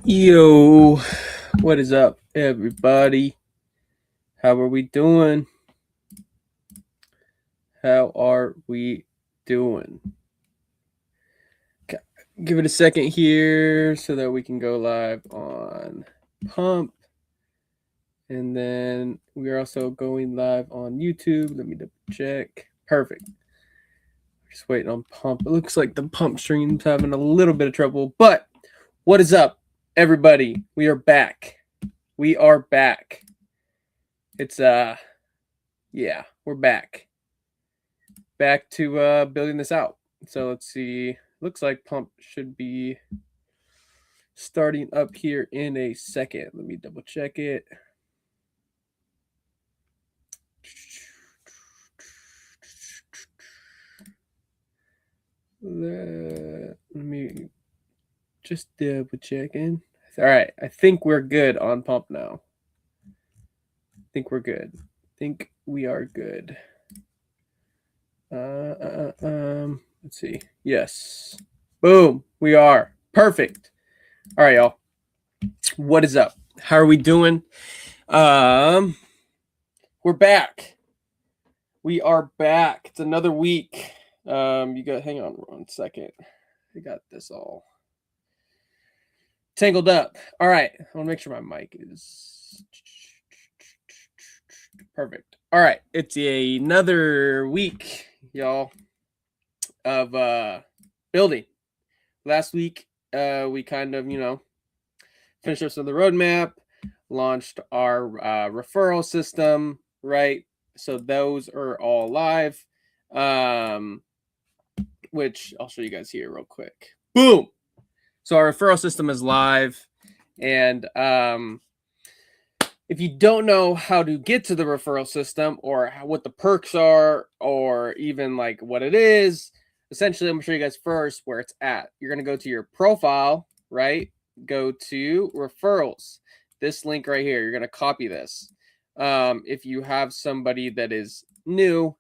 Yo, what is up, everybody? How are we doing? How are we doing? Give it a second here so that we can go live on Pump. And then we are also going live on YouTube. Let me double check. Perfect. Just waiting on Pump. It looks like the Pump stream's having a little bit of trouble. But what is up, everybody? We are back. We are back. It's yeah, we're back to building this out. So let's see. Looks like Pump should be starting up here in a second. Let me double check it. Let me just double checking. All right, I think we're good on Pump now. I think we're good. I think we are good. Let's see. Yes. Boom. We are. Perfect. All right, y'all. What is up? How are we doing? We're back. We are back. It's another week. You got hang on 1 second. I got this all tangled up. All right. I want to make sure my mic is perfect. All right. It's another week, y'all, of building. Last week, we kind of, finished up some of the roadmap, launched our referral system, right? So those are all live, which I'll show you guys here real quick. Boom. So our referral system is live. And if you don't know how to get to the referral system or what the perks are or even like what it is, essentially, I'm going to show you guys first where it's at. You're going to go to your profile, right? Go to referrals. This link right here, you're going to copy this. If you have somebody that is new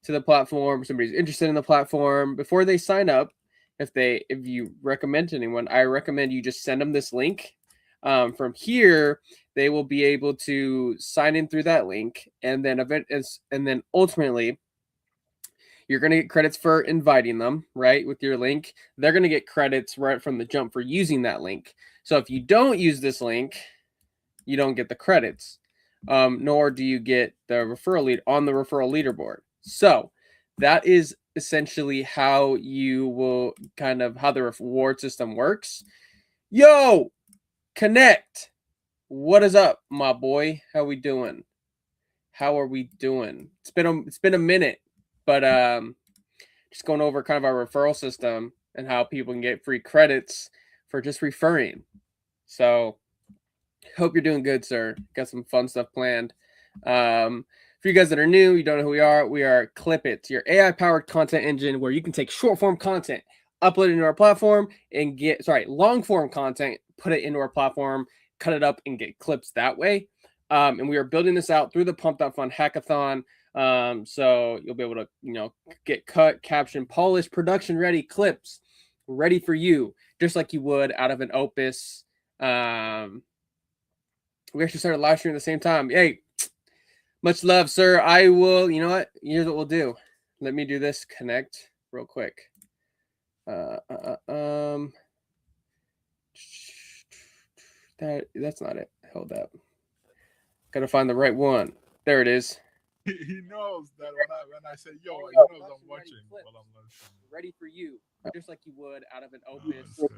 to the platform, somebody's interested in the platform, before they sign up, if you recommend to anyone, I recommend you just send them this link. From here, they will be able to sign in through that link, and then ultimately, you're going to get credits for inviting them, right? With your link, they're going to get credits right from the jump for using that link. So if you don't use this link, you don't get the credits, nor do you get the referral lead on the referral leaderboard. So that is essentially how you will how the reward system works. Yo, Connect. What is up, my boy? How we doing? How are we doing? It's been a minute, but just going over kind of our referral system and how people can get free credits for just referring. So hope you're doing good, sir. Got some fun stuff planned. For you guys that are new, you don't know who we are. We are Clipit, your AI-powered content engine where you can take short-form content, upload it into our platform, and long-form content, put it into our platform, cut it up, and get clips that way. And we are building this out through the Pumpfun Hackathon. So you'll be able to, get cut, caption, polished, production-ready clips ready for you, just like you would out of an Opus. We actually started live streaming at the same time. Hey, much love, sir. I will, you know what? Here's what we'll do. Let me do this connect real quick. That's not it. Hold up. Gotta find the right one. There it is. He knows that when I say yo, he knows I'm watching while I'm listening. Ready for you, just like you would out of an Opus. That's good.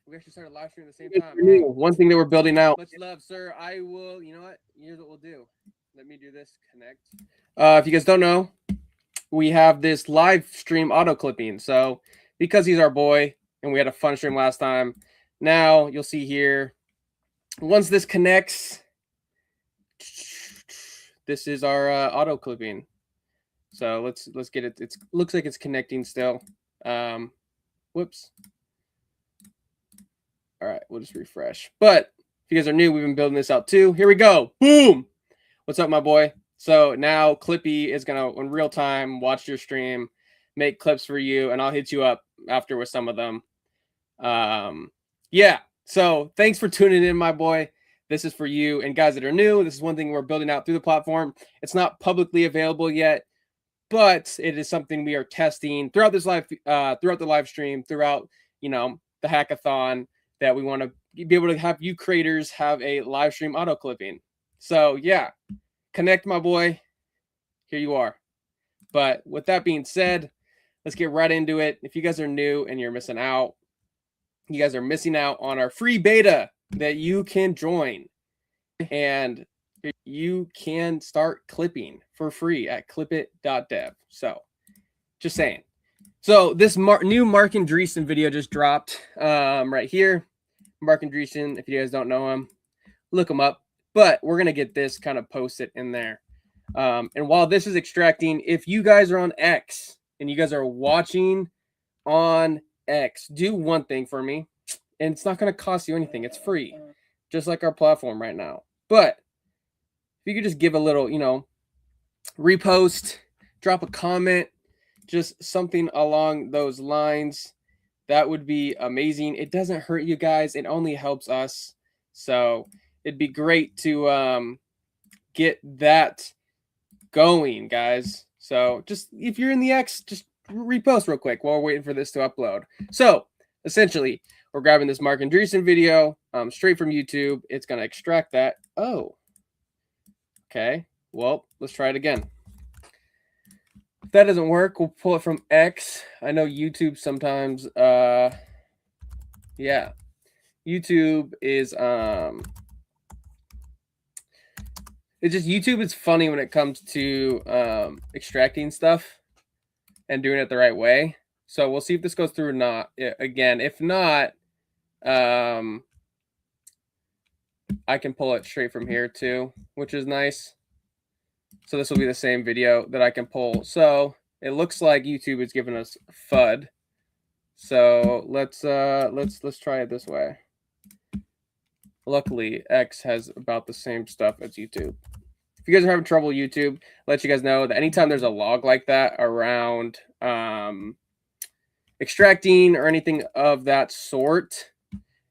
We actually started live streaming at the same time. Hey, one thing that we're building out. Much love, sir. I will, you know what? Here's what we'll do. Let me do this connect. If you guys don't know, we have this live stream auto clipping. So because he's our boy and we had a fun stream last time, now you'll see here, once this connects, this is our auto clipping. So let's get it. It looks like it's connecting still. Whoops. All right, we'll just refresh. But if you guys are new, we've been building this out too. Here we go. Boom. What's up, my boy? So now Clippy is going to, in real time, watch your stream, make clips for you, and I'll hit you up after with some of them. Yeah. So thanks for tuning in, my boy. This is for you and guys that are new. This is one thing we're building out through the platform. It's not publicly available yet, but it is something we are testing throughout this throughout the live stream, throughout, you know, the hackathon, that we want to be able to have you creators have a live stream auto clipping. So yeah, connect, my boy. Here you are. But with that being said, let's get right into it. If you guys are new and you're missing out, you guys are missing out on our free beta that you can join, and you can start clipping for free at clipit.dev. So just saying. So this new Mark Andreessen video just dropped right here. Mark Andreessen, if you guys don't know him, look him up. But we're going to get this kind of posted in there. And while this is extracting, if you guys are on X and you guys are watching on X, do one thing for me, and it's not going to cost you anything. It's free, just like our platform right now. But if you could just give a little, you know, repost, drop a comment, just something along those lines, that would be amazing. It doesn't hurt you guys. It only helps us. So it'd be great to get that going, guys. So just, if you're in the X, just repost real quick while we're waiting for this to upload. So essentially, we're grabbing this Mark Andreessen video straight from YouTube. It's going to extract that. Oh, okay. Well, let's try it again. If that doesn't work, we'll pull it from X. I know YouTube sometimes, yeah. YouTube is, it's just, YouTube is funny when it comes to extracting stuff and doing it the right way. So we'll see if this goes through or not. Again, if not, I can pull it straight from here too, which is nice. So this will be the same video that I can pull. So it looks like YouTube is giving us FUD. So let's try it this way. Luckily, X has about the same stuff as YouTube. If you guys are having trouble with YouTube, I'll let you guys know that anytime there's a log like that around extracting or anything of that sort,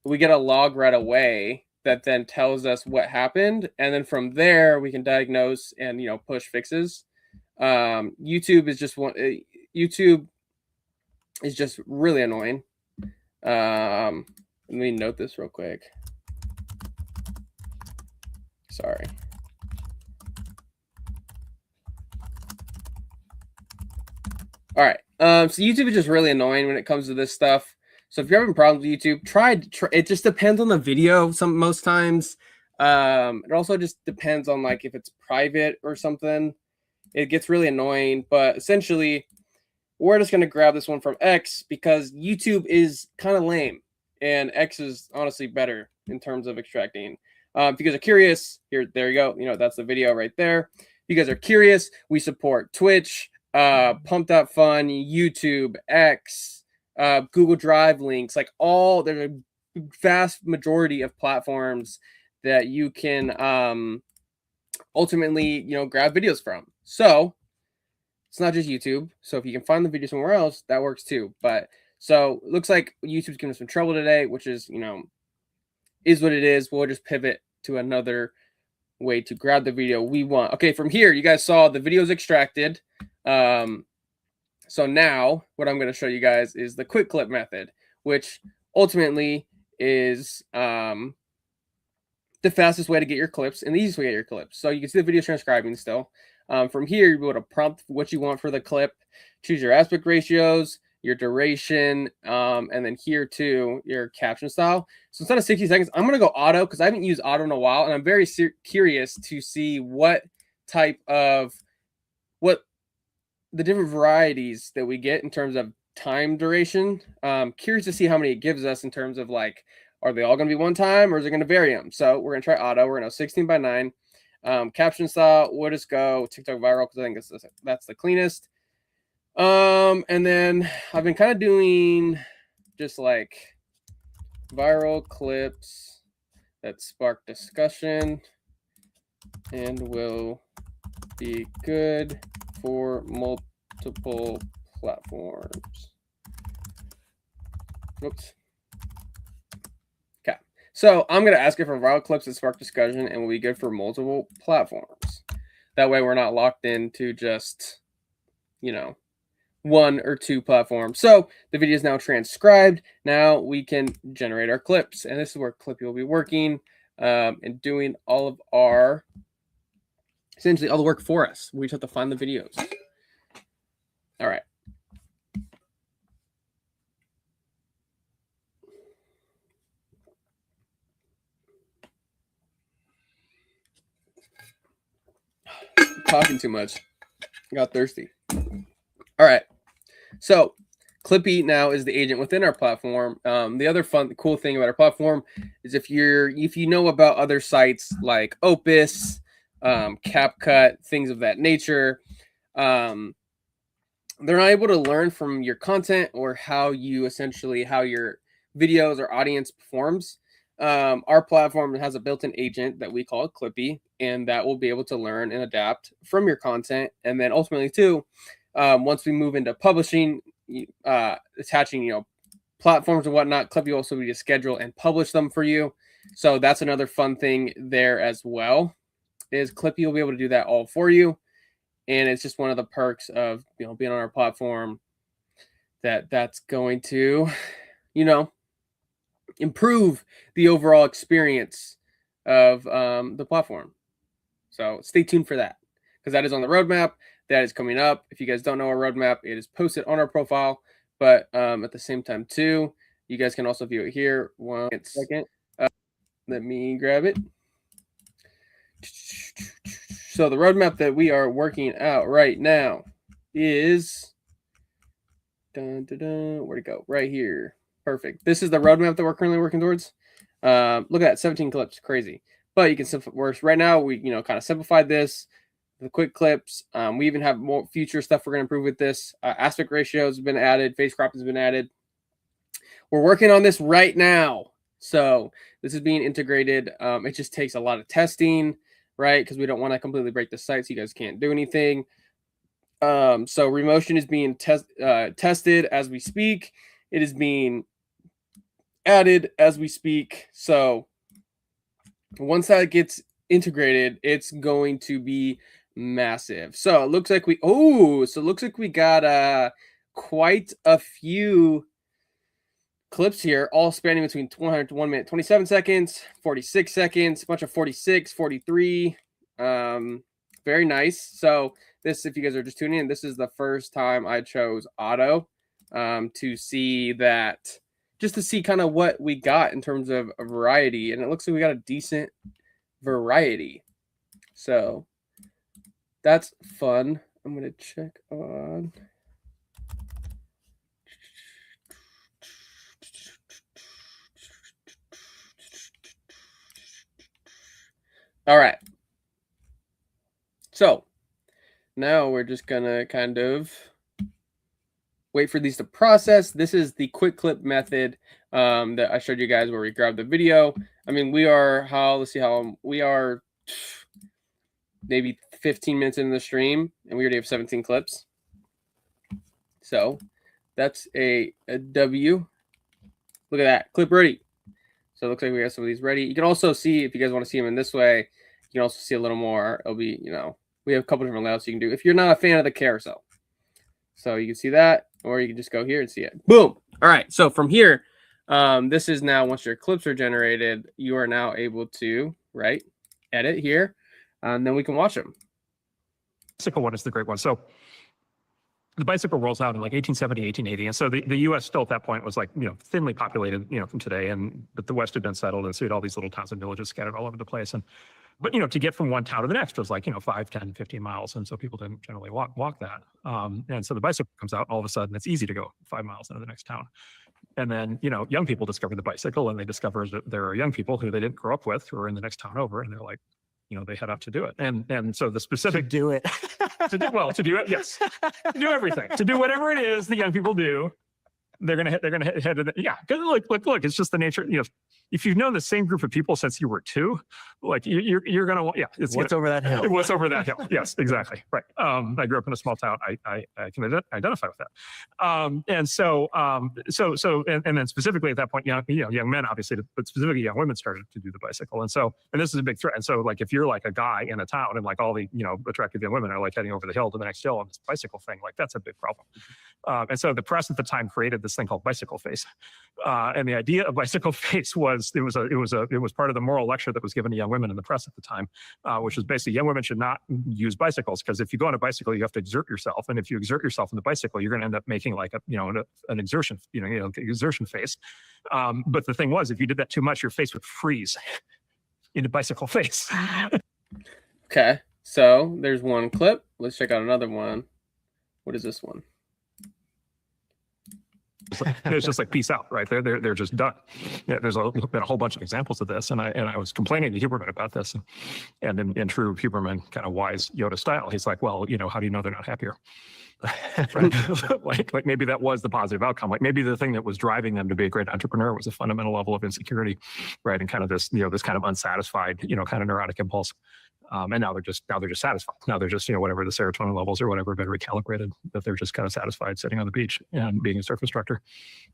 we get a log right away that then tells us what happened, and then from there we can diagnose and, you know, push fixes. YouTube is just YouTube is just really annoying. Let me note this real quick. Sorry. All right. So YouTube is just really annoying when it comes to this stuff. So if you're having problems with YouTube, try. It just depends on the video. Most times, it also just depends on, like, if it's private or something. It gets really annoying. But essentially, we're just gonna grab this one from X because YouTube is kind of lame, and X is honestly better in terms of extracting. If you guys are curious, there you go. You know, that's the video right there. If you guys are curious, we support Twitch, Pumpfun, YouTube, X, Google Drive links, like all. There's a vast majority of platforms that you can ultimately, you know, grab videos from. So it's not just YouTube. So if you can find the video somewhere else, that works too. But so it looks like YouTube's giving us some trouble today, which is, you know, is what it is. We'll just pivot to another way to grab the video we want. Okay, from here, you guys saw the videos extracted. So now what I'm going to show you guys is the quick clip method, which ultimately is the fastest way to get your clips and the easiest way to get your clips. So you can see the video transcribing still. From here, you'll be able to prompt what you want for the clip, choose your aspect ratios, your duration, and then here too, your caption style. So instead of 60 seconds, I'm going to go auto because I haven't used auto in a while, and I'm very curious to see what the different varieties that we get in terms of time duration. Curious to see how many it gives us in terms of, like, are they all going to be one time or is it going to vary them? So we're going to try auto. We're going to 16:9. Caption style, we'll just go TikTok viral because I think that's the cleanest. And then I've been kind of doing just like viral clips that spark discussion and will be good for multiple platforms. Oops. So I'm going to ask it for viral clips that spark discussion and will be good for multiple platforms. That way we're not locked into just, you know, 1 or 2 platforms. So the video is now transcribed. Now we can generate our clips. And this is where Clipit will be working and doing all of our, essentially all the work for us. We just have to find the videos. All right. Talking too much. Got thirsty. All right. So Clipit now is the agent within our platform. The other cool thing about our platform is if you know about other sites like Opus, CapCut, things of that nature, they're not able to learn from your content or how your videos or audience performs. Our platform has a built-in agent that we call Clipit, and that will be able to learn and adapt from your content. And then ultimately too, once we move into publishing, attaching, platforms and whatnot, Clipit will also be to schedule and publish them for you. So that's another fun thing there as well, is Clipit will be able to do that all for you. And it's just one of the perks of, being on our platform that's going to, improve the overall experience of the platform. So stay tuned for that, because that is on the roadmap. That is coming up. If you guys don't know our roadmap, it is posted on our profile. But at the same time, too, you guys can also view it here. 1 second. Let me grab it. So the roadmap that we are working out right now is... where'd it go? Right here. Perfect. This is the roadmap that we're currently working towards. Look at that, 17 clips. Crazy. But you can simplify. Right now, we kind of simplified this. The quick clips. We even have more future stuff we're going to improve with this. Aspect ratio has been added. Face crop has been added. We're working on this right now. So this is being integrated. It just takes a lot of testing, right? Because we don't want to completely break the site so you guys can't do anything. So Remotion is being tested as we speak. It is being added as we speak. So once that gets integrated, it's going to be massive. So it looks like we got quite a few clips here, all spanning between 100 to 1 minute 27 seconds, 46 seconds, a bunch of 46, 43. Very nice. So this, if you guys are just tuning in, this is the first time I chose auto to see that, just to see kind of what we got in terms of a variety. And it looks like we got a decent variety. So that's fun. I'm going to check on. All right. So now we're just going to kind of wait for these to process. This is the quick clip method that I showed you guys where we grab the video. I mean, we are we are maybe 15 minutes into the stream and we already have 17 clips. So that's a W. Look at that, clip ready. So it looks like we have some of these ready. You can also see, if you guys want to see them in this way, you can also see a little more. It'll be, we have a couple different layouts you can do if you're not a fan of the carousel. So you can see that, or you can just go here and see it. Boom. All right. So from here, this is now, once your clips are generated, you are now able to, edit here, and then we can watch them. Bicycle one is the great one. So the bicycle rolls out in like 1870, 1880. And so the U.S. still at that point was like, thinly populated, from today. But the West had been settled. And so you had all these little towns and villages scattered all over the place. But to get from one town to the next was like, 5, 10, 15 miles. And so people didn't generally walk that. And so the bicycle comes out, all of a sudden it's easy to go 5 miles into the next town. And then, young people discover the bicycle, and they discover that there are young people who they didn't grow up with who are in the next town over. And they're like, they head out to do it. And so the specific do it. to do it, yes. To do everything. To do whatever it is the young people do, they're gonna head to the, yeah. Because look, it's just the nature, if you've known the same group of people since you were 2, like you're gonna, yeah, it's What's over that hill? What's over that hill? Yes, exactly. Right. I grew up in a small town. I can identify with that. And so, and then specifically at that point, young men, obviously, but specifically young women started to do the bicycle. And this is a big threat. And so, like, if you're like a guy in a town and like all the, attractive young women are like heading over the hill to the next hill on this bicycle thing, like that's a big problem. And so the press at the time created this thing called Bicycle Face. And the idea of Bicycle Face was, it was part of the moral lecture that was given to young women in the press at the time, which was basically young women should not use bicycles, because if you go on a bicycle, you have to exert yourself. And if you exert yourself on the bicycle, you're going to end up making like an exertion, exertion face. But the thing was, if you did that too much, your face would freeze into bicycle face. Okay, so there's one clip. Let's check out another one. What is this one? It's just like peace out, right? They're just done. Yeah, there's been a whole bunch of examples of this, and I was complaining to Huberman about this, and in true Huberman kind of wise Yoda style, he's like, well, how do you know they're not happier? Right? like maybe that was the positive outcome. Like maybe the thing that was driving them to be a great entrepreneur was a fundamental level of insecurity, right? And kind of this, this kind of unsatisfied, kind of neurotic impulse. And now they're just satisfied. Now they're just, whatever the serotonin levels or whatever have been recalibrated, that they're just kind of satisfied sitting on the beach and being a surf instructor.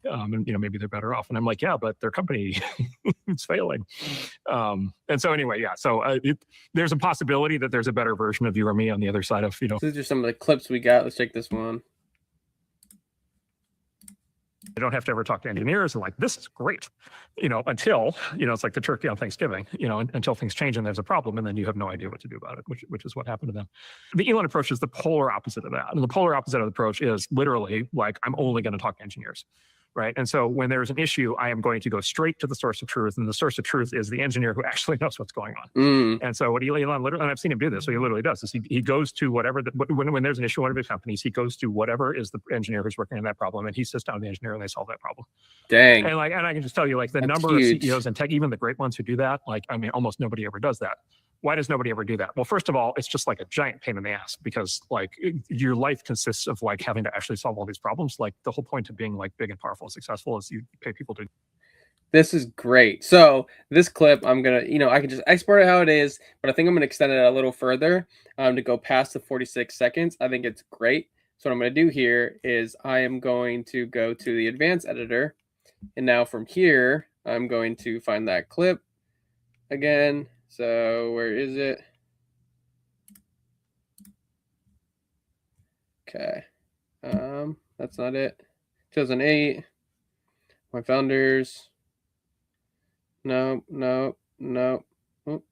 And, maybe they're better off. And I'm like, yeah, but their company is failing. And so anyway, yeah. So there's a possibility that there's a better version of you or me on the other side of, So these are some of the clips we got. Let's check this one. I don't have to ever talk to engineers and like, this is great, until, it's like the turkey on Thanksgiving, until things change and there's a problem, and then you have no idea what to do about it, which is what happened to them. The Elon approach is the polar opposite of that. And the polar opposite of the approach is literally like, I'm only going to talk to engineers. Right. And so when there's an issue, I am going to go straight to the source of truth. And the source of truth is the engineer who actually knows what's going on. And so what Elon literally, and I've seen him do this, what he literally does is he goes to whatever, when there's an issue in one of his companies, he goes to whatever is the engineer who's working on that problem, and he sits down with the engineer and they solve that problem. Dang. And I can just tell you, like, the That's number huge. of CEOs in tech, even the great ones who do that, like, I mean, almost nobody ever does that. Why does nobody ever do that? Well, first of all, it's just like a giant pain in the ass, because like your life consists of like having to actually solve all these problems. Like the whole point of being like big and powerful and successful is you pay people to. This is great. So this clip, I'm going to, I can just export it how it is, but I think I'm going to extend it a little further to go past the 46 seconds. I think it's great. So what I'm going to do here is I am going to go to the advanced editor. And now from here, I'm going to find that clip again. So where is it? Okay. That's not it. 2008. My founders. No. Oop.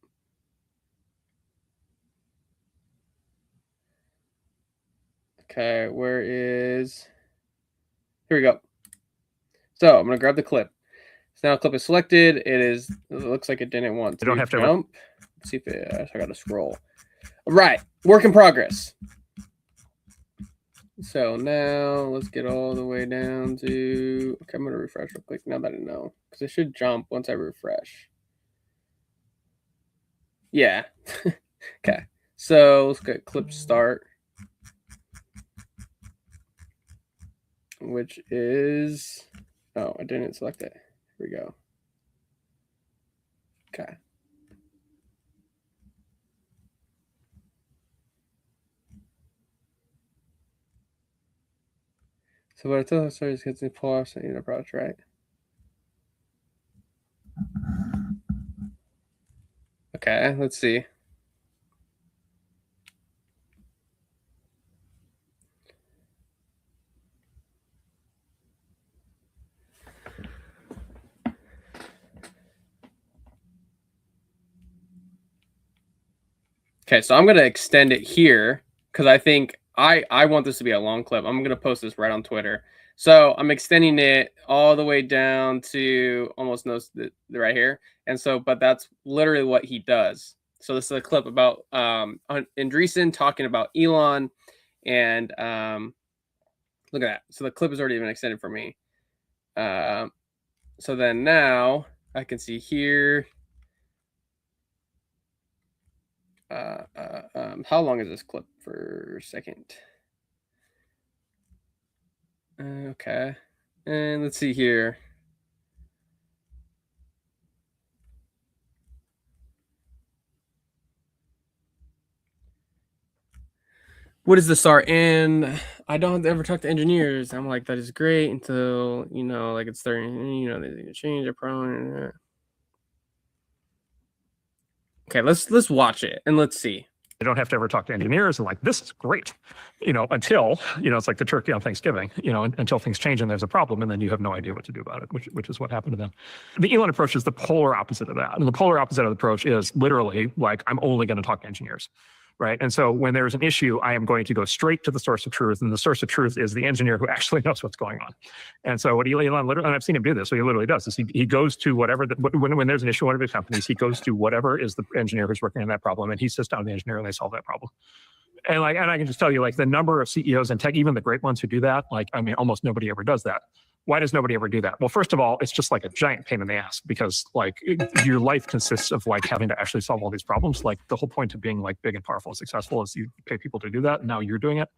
Okay, where is... Here we go. So I'm going to grab the clip. So now the clip is selected. It looks like it didn't want to You don't have to jump. Let's see if it, I got to scroll. All right, work in progress. So now let's get all the way down to, okay, I'm going to refresh real quick now that I know, because it should jump once I refresh. Yeah. Okay. So let's get clip start, which is, oh, I didn't select it. Here we go. Okay. So what I told her is get the pull off the approach, right? Okay, let's see. Okay, so I'm going to extend it here because I think I want this to be a long clip. I'm going to post this right on Twitter. So I'm extending it all the way down to almost right here. And so, but that's literally what he does. So this is a clip about Andreessen talking about Elon, and look at that. So the clip has already been extended for me. So then now I can see here. How long is this clip for a second? Okay, and let's see here. what is the start? And I don't ever talk to engineers. I'm like, that is great until, you know, like it's starting, you know, they change their problem. Okay, let's watch it and let's see. You don't have to ever talk to engineers and like, this is great, you know, until, you know, it's like the turkey on Thanksgiving, you know, until things change and there's a problem and then you have no idea what to do about it, which is what happened to them. The Elon approach is the polar opposite of that. And the polar opposite of the approach is literally like, I'm only going to talk to engineers. Right. And so when there's an issue, I am going to go straight to the source of truth. And the source of truth is the engineer who actually knows what's going on. And so what Elon literally, and I've seen him do this, so he literally does is he goes to whatever, when there's an issue in one of his companies, he goes to whatever is the engineer who's working on that problem. And he sits down with the engineer and they solve that problem. And like, and I can just tell you, like, the number of CEOs in tech, even the great ones who do that, like, I mean, almost nobody ever does that. Why does nobody ever do that? Well, first of all, it's just like a giant pain in the ass because like your life consists of like having to actually solve all these problems. Like the whole point of being like big and powerful and successful is you pay people to do that. And now you're doing it.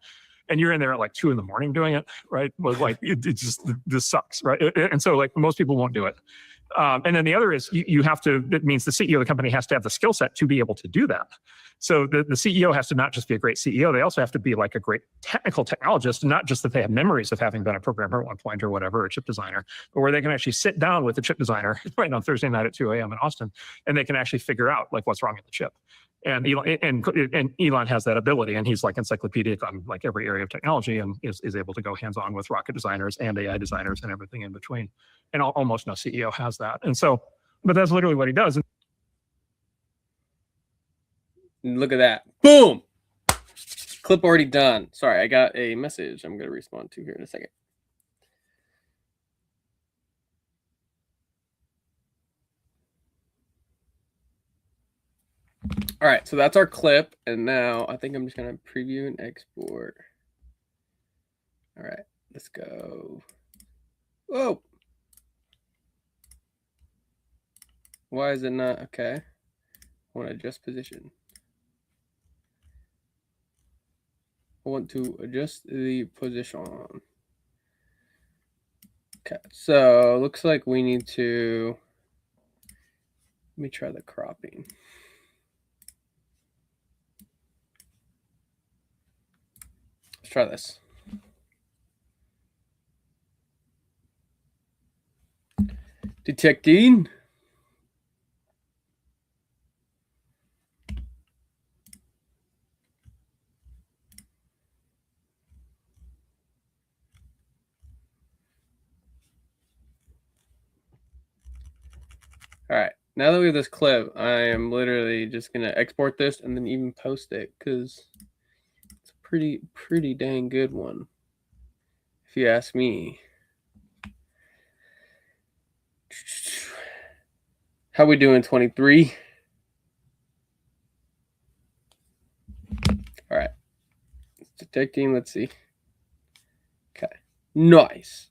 And you're in there at like 2 a.m. doing it, right? Well, like it just, this sucks, right? And so like most people won't do it. And then the other is you have to, it means the CEO of the company has to have the skill set to be able to do that. So the CEO has to not just be a great CEO, they also have to be like a great technical technologist, not just that they have memories of having been a programmer at one point or whatever, a chip designer, but where they can actually sit down with the chip designer right on Thursday night at 2 a.m. in Austin, and they can actually figure out like what's wrong with the chip. And Elon has that ability, and he's like encyclopedic on like every area of technology, and is able to go hands-on with rocket designers and AI designers and everything in between. And almost no CEO has that. And so, but that's literally what he does. Look at that. Boom. Clip already done. Sorry, I got a message I'm going to respond to here in a second. All right, so that's our clip. And now I think I'm just going to preview and export. All right, let's go. Whoa. Why is it not? Okay. I want to adjust position. I want to adjust the position. Okay, so looks like we need to, let me try the cropping. Let's try this. Detecting. All right, now that we have this clip, I am literally just going to export this and then even post it because it's a pretty dang good one, if you ask me. How we doing, 23? All right, it's detecting. Let's see. Okay, nice.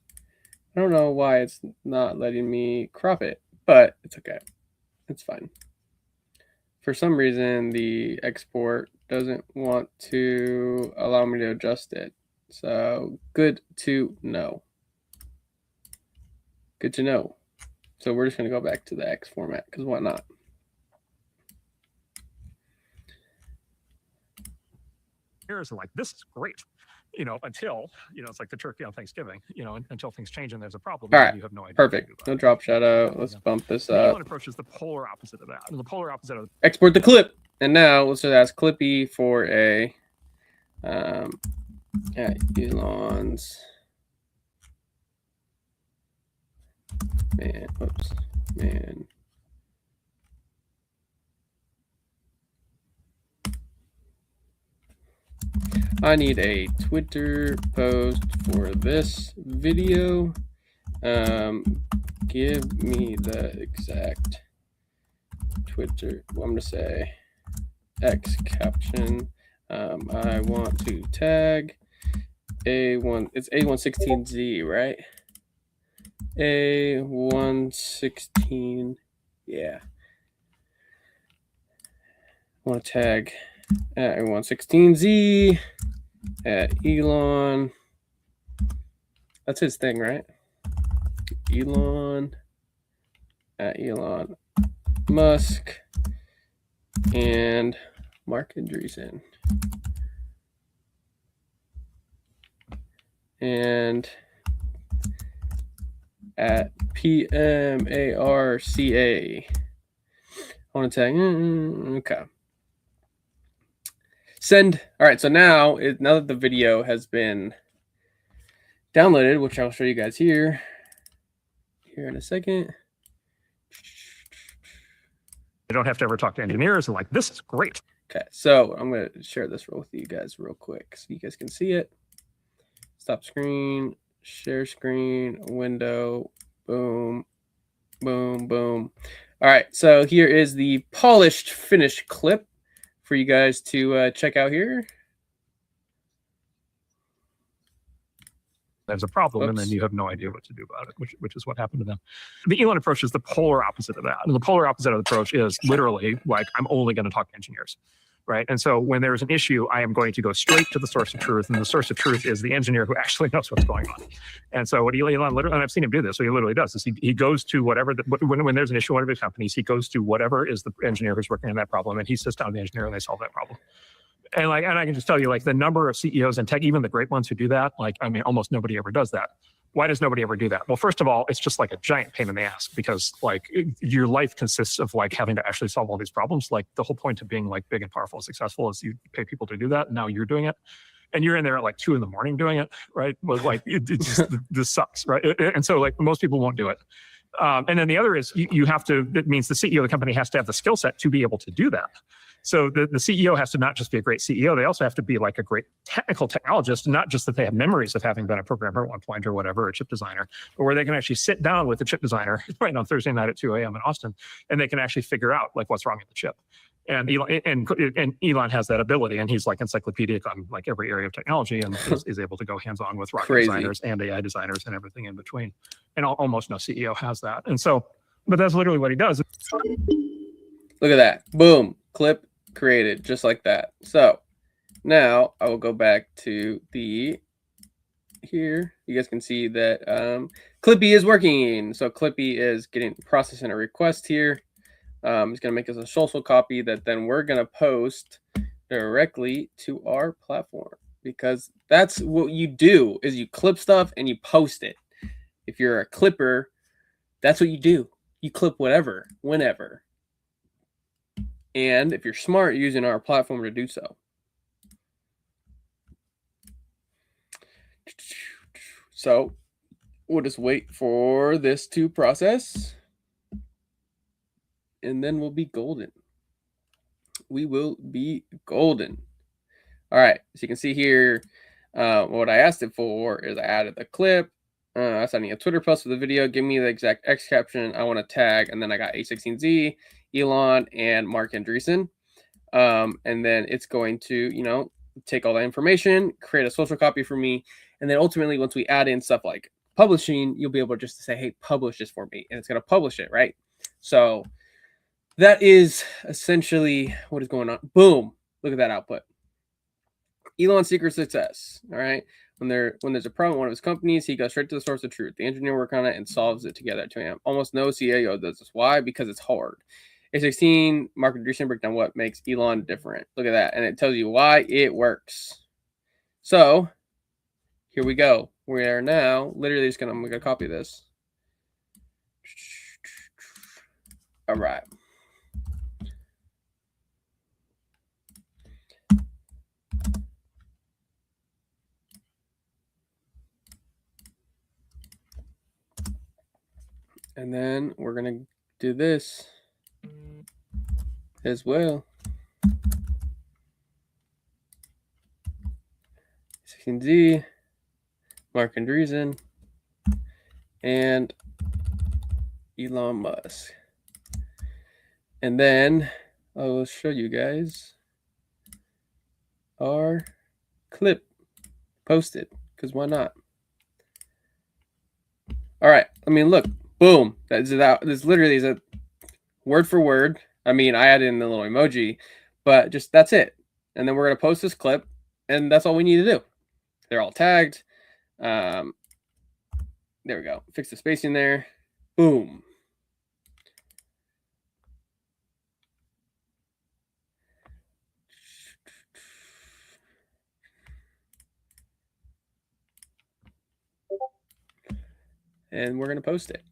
I don't know why it's not letting me crop it, but it's okay. It's fine. For some reason, the export doesn't want to allow me to adjust it. So good to know. Good to know. So we're just going to go back to the X format because why not? Here's like, this is great. You know, until, you know, it's like the turkey on Thanksgiving, you know, until things change and there's a problem. All right, you have no idea. Perfect. No drop shadow. Let's bump this up. The Elon approach is the polar opposite of that. And the polar opposite of export the clip. And now let's just ask Clippy for a Elon's man. Oops, man. I need a Twitter post for this video. Give me the exact Twitter. Well, I'm gonna say X caption. I want to tag A1. It's A116Z, right? A116. Yeah. I want to tag A116Z at Elon. That's his thing, right? Elon at Elon Musk and Mark Andreessen. and at PMARCA. I want to tag. Okay. Send. All right. So now that the video has been downloaded, which I'll show you guys here in a second. You don't have to ever talk to engineers and like, this is great. Okay, so I'm going to share this with you guys real quick so you guys can see it. Stop screen, share screen, window, boom, boom, boom. All right, so here is the polished, finished clip for you guys to check out here. There's a problem, and then you have no idea what to do about it, which is what happened to them. The Elon approach is the polar opposite of that. And the polar opposite of the approach is literally like, I'm only going to talk to engineers, right? And so when there's an issue, I am going to go straight to the source of truth, and the source of truth is the engineer who actually knows what's going on. And so what Elon literally, and I've seen him do this, what he literally does is he goes to whatever, when there's an issue in one of his companies, he goes to whatever is the engineer who's working on that problem, and he sits down with the engineer and they solve that problem. And I can just tell you, like, the number of CEOs in tech, even the great ones who do that, like, I mean, almost nobody ever does that. Why does nobody ever do that? Well, first of all, it's just like a giant pain in the ass because like your life consists of like having to actually solve all these problems. Like the whole point of being like big and powerful and successful is you pay people to do that. And now you're doing it. And you're in there at like 2 a.m. doing it, right? Well, like it just, this sucks, right? And so like most people won't do it. And then the other is you have to, it means the CEO of the company has to have the skill set to be able to do that. So the CEO has to not just be a great CEO, they also have to be like a great technical technologist, not just that they have memories of having been a programmer at one point or whatever, a chip designer, but where they can actually sit down with the chip designer right on Thursday night at 2 a.m. in Austin, and they can actually figure out like what's wrong with the chip. And Elon has that ability, and he's like encyclopedic on like every area of technology, and is able to go hands-on with rocket designers and AI designers and everything in between. And almost no CEO has that. And so, but that's literally what he does. Look at that. Boom. Clip created just like that. So now I will go back to the here. You guys can see that Clippy is working. So Clippy is processing a request here. It's going to make us a social copy that then we're going to post directly to our platform, because that's what you do is you clip stuff and you post it. If you're a clipper, that's what you do. You clip whatever, whenever. And if you're smart, you're using our platform to do so. So we'll just wait for this to process, and then we'll be golden. We will be golden. All right, so you can see here, what I asked it for is I added the clip. I sent a Twitter post for the video. Give me the exact X caption I want to tag, and then I got A16Z, Elon, and Mark Andreessen. And then it's going to, take all that information, create a social copy for me, and then ultimately, once we add in stuff like publishing, you'll be able just to say, "Hey, publish this for me," and it's going to publish it, right? So that is essentially what is going on. Boom! Look at that output. Elon's secret success. All right. When there's a problem in one of his companies, he goes straight to the source of truth. The engineer work on it and solves it together to him. Almost no CIO does this. Why? Because it's hard. A16 market research breakdown what makes Elon different. Look at that. And it tells you why it works. So here we go. We are now literally just I'm gonna copy this. All right. And then we're going to do this as well. 16Z, Mark Andreessen, and Elon Musk. And then I will show you guys our clip posted, because why not? All right. I mean, look. Boom. This literally is a word for word. I mean, I added in the little emoji, but just that's it. And then we're going to post this clip, and that's all we need to do. They're all tagged. There we go. Fix the spacing there. Boom. and we're going to post it.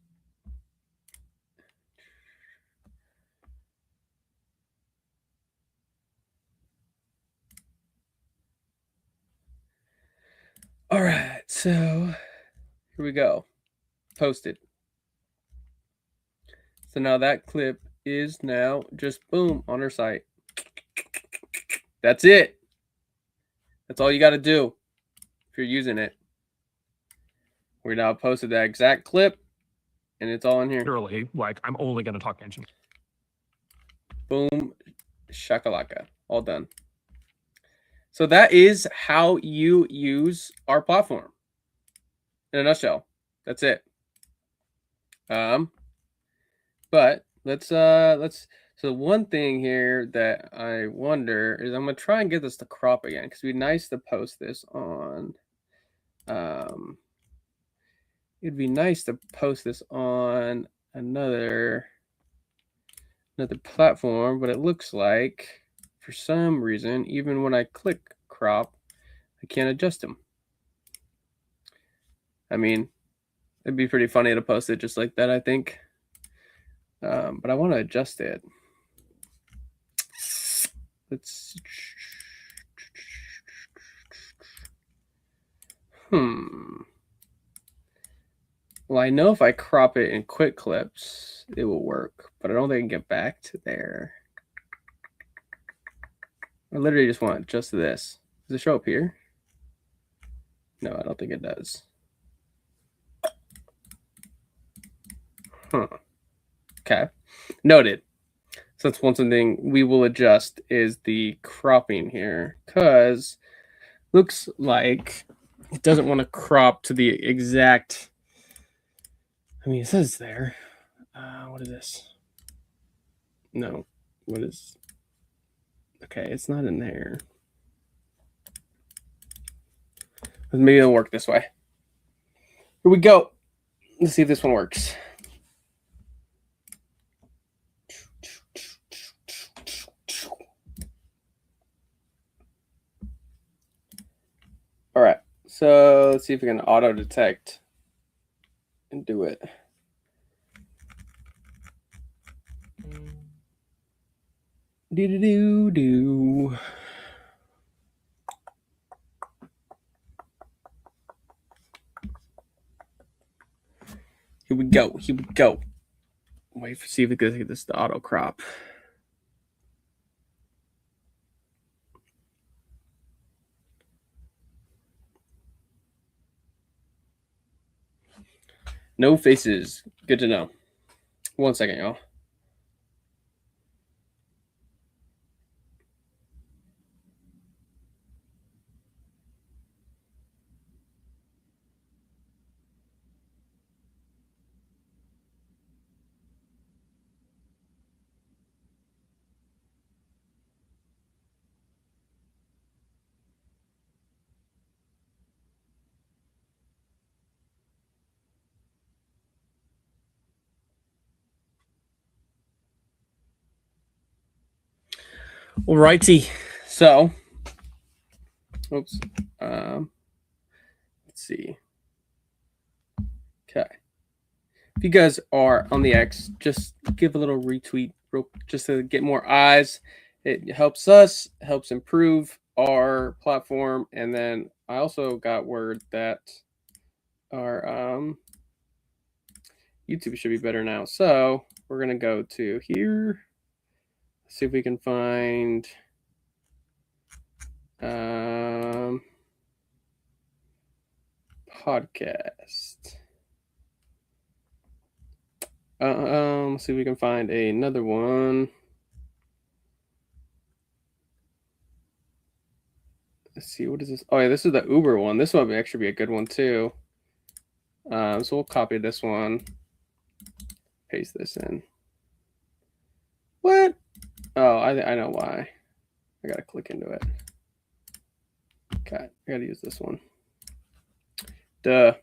All right, so here we go. Posted. So now that clip is now just boom on our site. That's it. That's all you got to do if you're using it. We now posted that exact clip, and it's all in here. Literally, like, I'm only going to talk engine. Boom, shakalaka, all done. So that is how you use our platform in a nutshell. That's it. But let's so one thing here that I wonder is I'm gonna try and get this to crop again because it'd be nice to post this on it'd be nice to post this on another platform, but it looks like for some reason, even when I click crop, I can't adjust them. I mean, it'd be pretty funny to post it just like that, I think. But I want to adjust it. Let's. Well, I know if I crop it in quick clips, it will work, but I don't think I can get back to there. I literally just want just this. Does it show up here? No, I don't think it does. Okay, noted. So that's one thing we will adjust is the cropping here, because looks like it doesn't want to crop to the exact. I mean, it says there. What is this? No, what is? Okay, it's not in there. Maybe it'll work this way. Here we go. Let's see if this one works. All right, so let's see if we can auto detect and do it. Do. Here we go. Wait for see if we can get this to auto crop. No faces. Good to know. 1 second, y'all. Alrighty. So, oops. Let's see. Okay. If you guys are on the X, just give a little retweet just to get more eyes. It helps us, helps improve our platform. And then I also got word that our YouTube should be better now. So we're going to go to here. See if we can find podcast. Let's see if we can find another one. Let's see, what is this? Oh yeah, this is the Uber one. This one would actually be a good one too. So we'll copy this one, paste this in. What? Oh, I know why. I gotta click into it. Okay, I gotta use this one. Duh.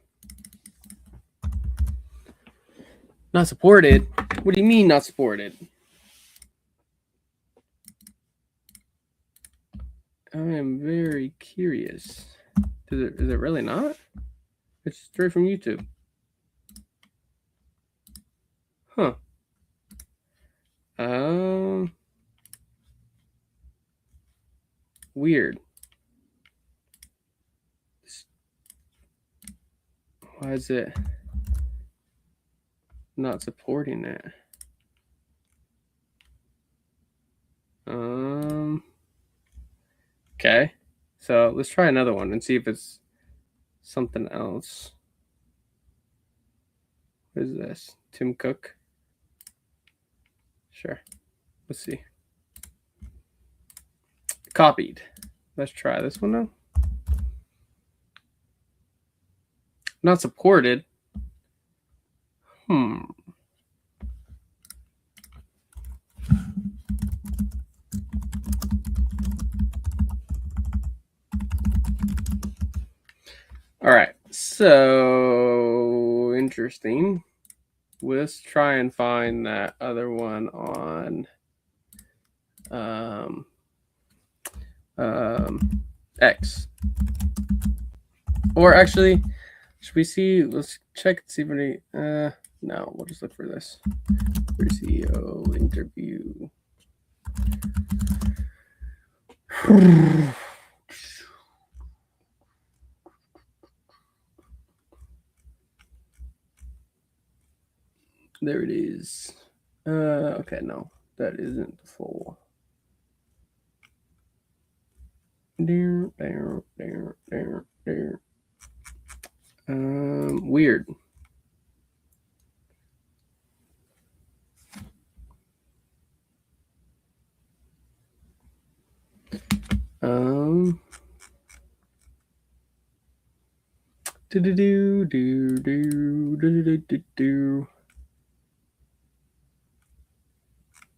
Not supported? What do you mean not supported? I am very curious. Is it really not? It's straight from YouTube. Huh. Weird. Why is it not supporting it? Okay. So let's try another one and see if it's something else. What is this? Tim Cook? Sure. Let's see. Copied. Let's try this one now. Not supported. All right. So interesting. Let's try and find that other one on X. Or actually, should we see? Let's check and see if any. No, we'll just look for this. For CEO interview. There it is. Okay, no, that isn't the full. Weird.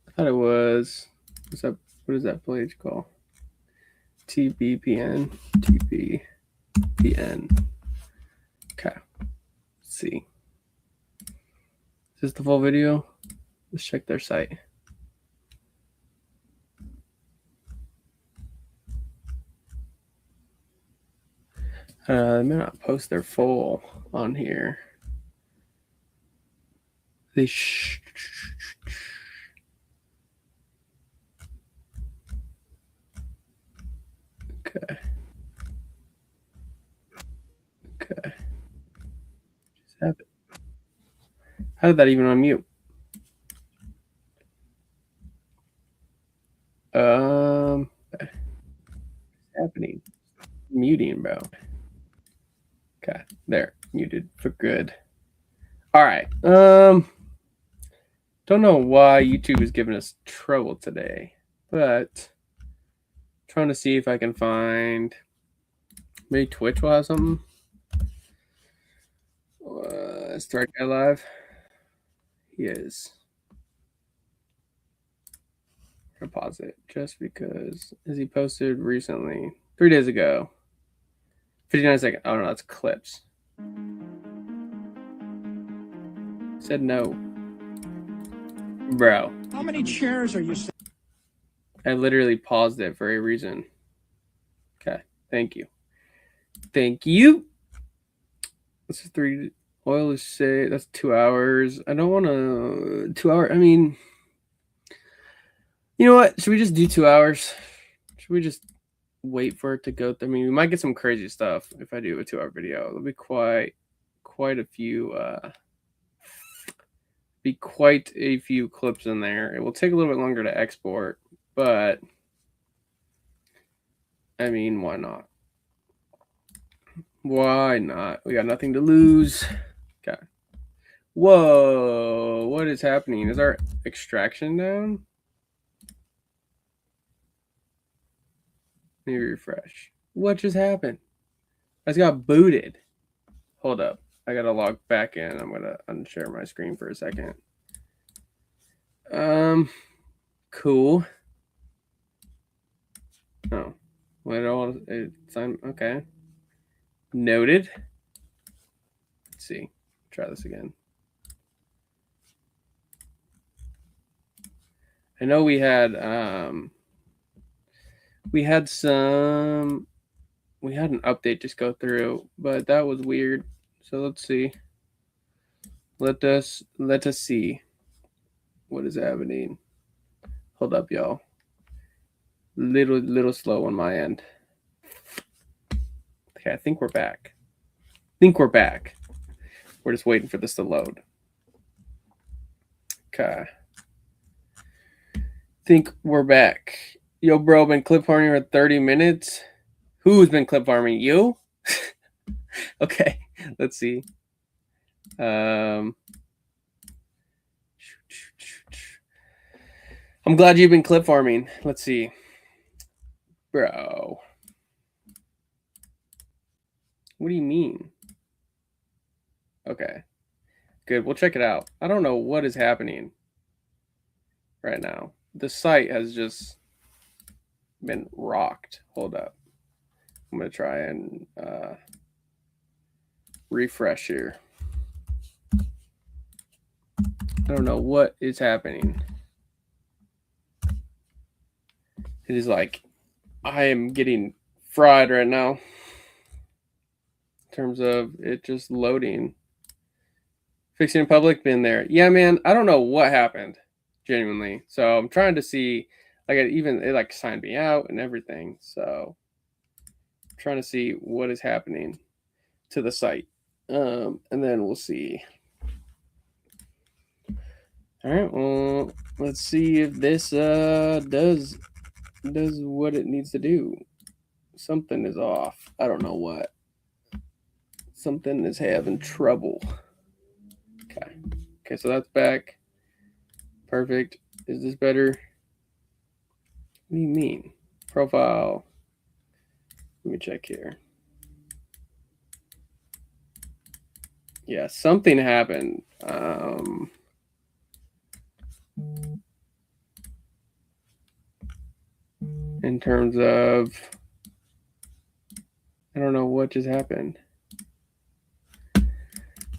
I thought it was. What's up? What is that page called? TBPN. TBPN. Okay. Let's see. Is this the full video? Let's check their site. They may not post their full on here. They Okay. Okay. Just have it. How did that even unmute? What's happening? Muting, bro. Okay, there, muted for good. All right. Don't know why YouTube is giving us trouble today, but trying to see if I can find. Maybe Twitch will have something. Is Thread Guy live? He is. I'm gonna pause it just because. As he posted recently, 3 days ago. 59 seconds. Oh no, that's clips. Said no. Bro. How many chairs are you saying? I literally paused it for a reason. Okay. Thank you. Thank you. This is 3. Oil is say that's 2 hours. I don't want to 2 hour. I mean, you know what? Should we just do 2 hours? Should we just wait for it to go through? I mean, we might get some crazy stuff if I do a 2 hour video. There'll be quite a few clips in there. It will take a little bit longer to export, but I mean, why not? Why not? We got nothing to lose. Okay. Whoa, what is happening? Is our extraction down? Let me refresh. What just happened? I just got booted. Hold up. I gotta log back in. I'm gonna unshare my screen for a second. Cool. Oh, well, I don't want to sign. Okay. Noted. Let's see. Try this again. I know we had an update just go through, but that was weird. So let's see. Let us see. What is happening? Hold up, y'all. Little slow on my end. Okay, I think we're back. We're just waiting for this to load. Okay. Think we're back. Yo, bro, been clip farming for 30 minutes. Who's been clip farming? You? Okay, let's see. I'm glad you've been clip farming. Let's see. Bro. What do you mean? Okay. Good. We'll check it out. I don't know what is happening right now. The site has just been rocked. Hold up. I'm going to try and refresh here. I don't know what is happening. It is like I am getting fried right now in terms of it just loading. Fixing in public, been there. Yeah, man, I don't know what happened, genuinely. So I'm trying to see, like, it like signed me out and everything. So I'm trying to see what is happening to the site. And then we'll see. All right, well, let's see if this does what it needs to do. Something is off. I don't know what. Something is having trouble. Okay, so that's back. Perfect. Is this better? What do you mean? Profile. Let me check here. Yeah, something happened. In terms of, I don't know what just happened.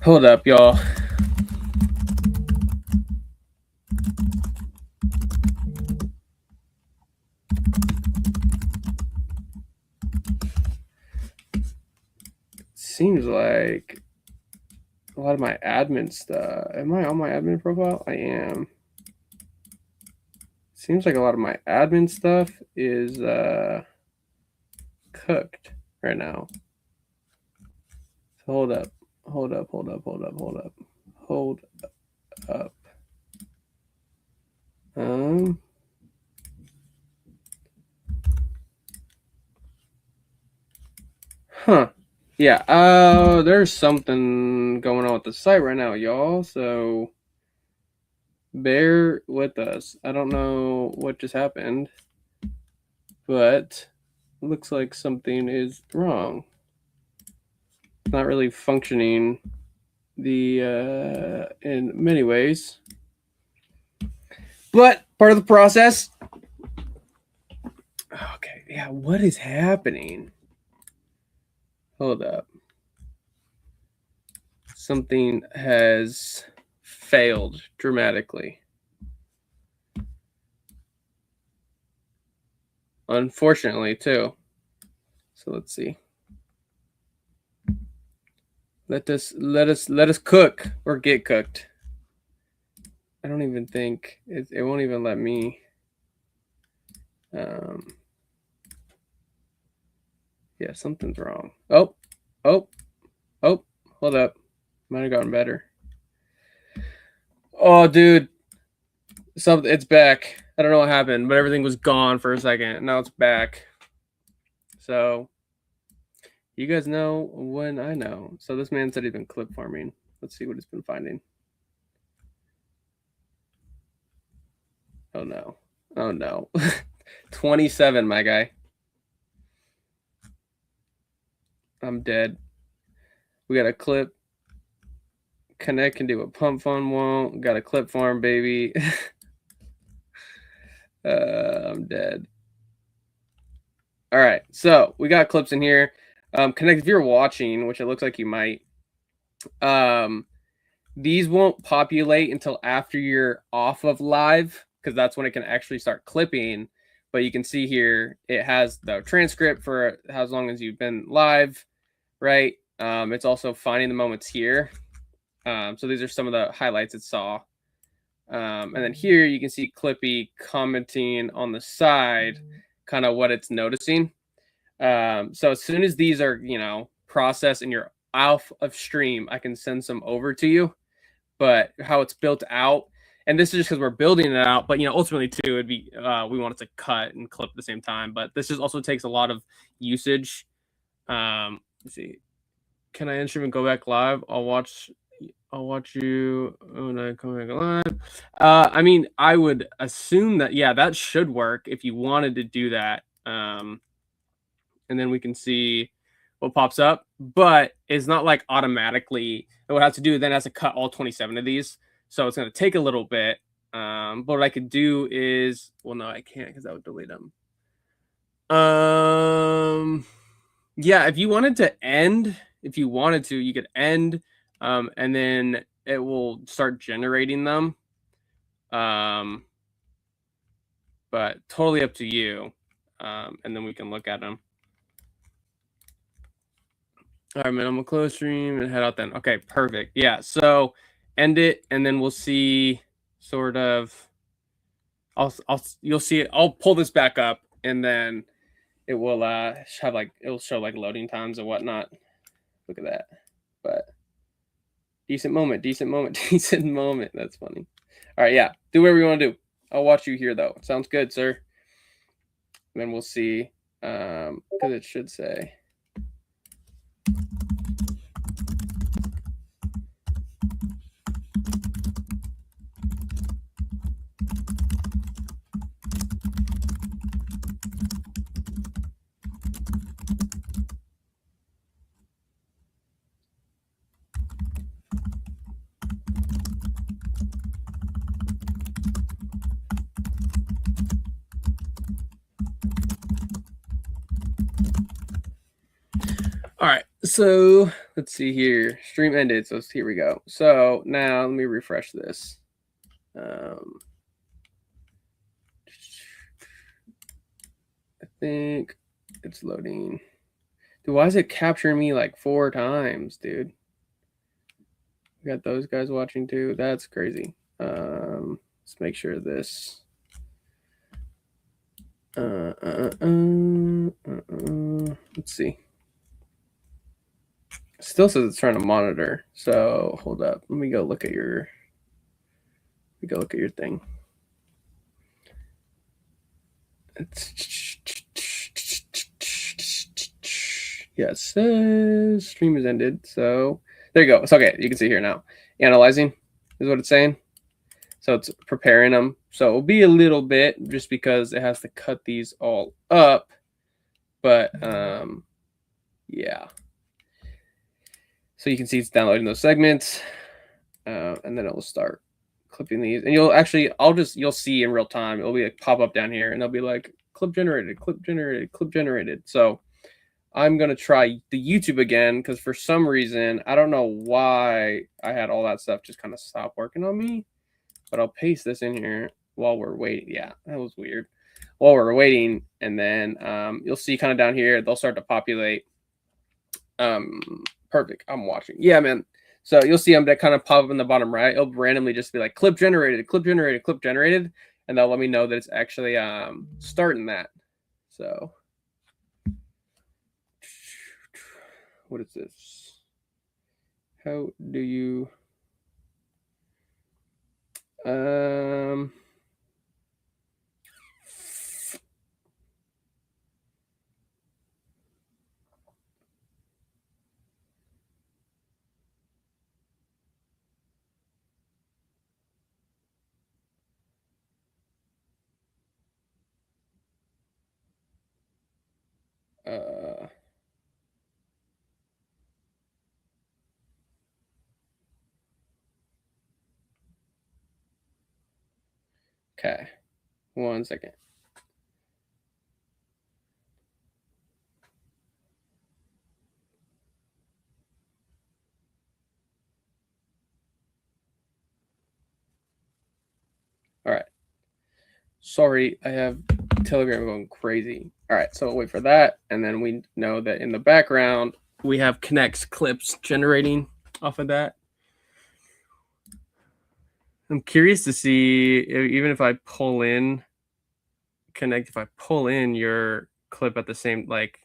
Hold up, y'all. Seems like a lot of my admin stuff. Am I on my admin profile? I am. Seems like a lot of my admin stuff is cooked right now. So hold up. Huh. Yeah, there's something going on with the site right now, y'all. So bear with us. I don't know what just happened, but it looks like something is wrong. It's not really functioning in many ways, but part of the process. Okay, yeah, what is happening? Hold up. Something has failed dramatically. Unfortunately, too. So let's see. Let us cook or get cooked. I don't even think it won't even let me. Yeah, something's wrong. Oh, hold up. Might have gotten better. Oh, dude. It's back. I don't know what happened, but everything was gone for a second. Now it's back. So you guys know when I know. So this man said he'd been clip farming. Let's see what he's been finding. Oh no. 27, my guy. I'm dead. We got a clip. Connect can do a Pumpfun won't. Got a clip farm, baby. I'm dead. All right, so we got clips in here. Connect, if you're watching, which it looks like you might, these won't populate until after you're off of live, because that's when it can actually start clipping. But you can see here, it has the transcript for how long as you've been live, right? It's also finding the moments here. So these are some of the highlights it saw. And then here you can see Clippy commenting on the side, kind of what it's noticing. So as soon as these are, processed and you're off of stream, I can send some over to you. But how it's built out, and this is just because we're building it out, but ultimately too, it'd be we want it to cut and clip at the same time. But this just also takes a lot of usage. Let's see. Can I enter and go back live? I'll watch you when I come back live. I mean, I would assume that, yeah, that should work if you wanted to do that. And then we can see what pops up, but it's not like automatically. What I have to do then has to cut all 27 of these. So it's going to take a little bit. But what I could do is, well, no, I can't because that would delete them. Yeah, if you wanted to end, you could end, and then it will start generating them. But totally up to you. And then we can look at them. All right, man, I'm gonna close stream and head out then. Okay, perfect. Yeah, so end it, and then we'll see sort of. You'll see it. I'll pull this back up, and then it will it'll show like loading times and whatnot. Look at that. But decent moment. That's funny. All right, yeah. Do whatever you want to do. I'll watch you here though. Sounds good, sir. And then we'll see. Because it should say. All right, so let's see here. Stream ended, so here we go. So now let me refresh this. I think it's loading. Dude, why is it capturing me like 4 times, dude? We got those guys watching too. That's crazy. Let's make sure this. Let's see. Still says it's trying to monitor. So hold up. Let me go look at your. Thing. Yeah, it says stream is ended. So there you go. It's okay. You can see here now. Analyzing is what it's saying. So it's preparing them. So it'll be a little bit just because it has to cut these all up. But yeah. So you can see it's downloading those segments, and then it will start clipping these. And you'll see in real time. It'll be like pop up down here, and they'll be like clip generated. So I'm gonna try the YouTube again because for some reason I don't know why I had all that stuff just kind of stop working on me. But I'll paste this in here while we're waiting. Yeah, that was weird. While we're waiting, and then you'll see kind of down here they'll start to populate. Perfect. I'm watching. Yeah, man. So you'll see them that kind of pop up in the bottom right. It'll randomly just be like clip generated, and they'll let me know that it's actually starting that. So what is this? How do you okay, 1 second. All right. Sorry, I have Telegram going crazy. All right, so we'll wait for that. And then we know that in the background, we have Connect's clips generating off of that. I'm curious to see even if I pull in if I pull in your clip at the same, like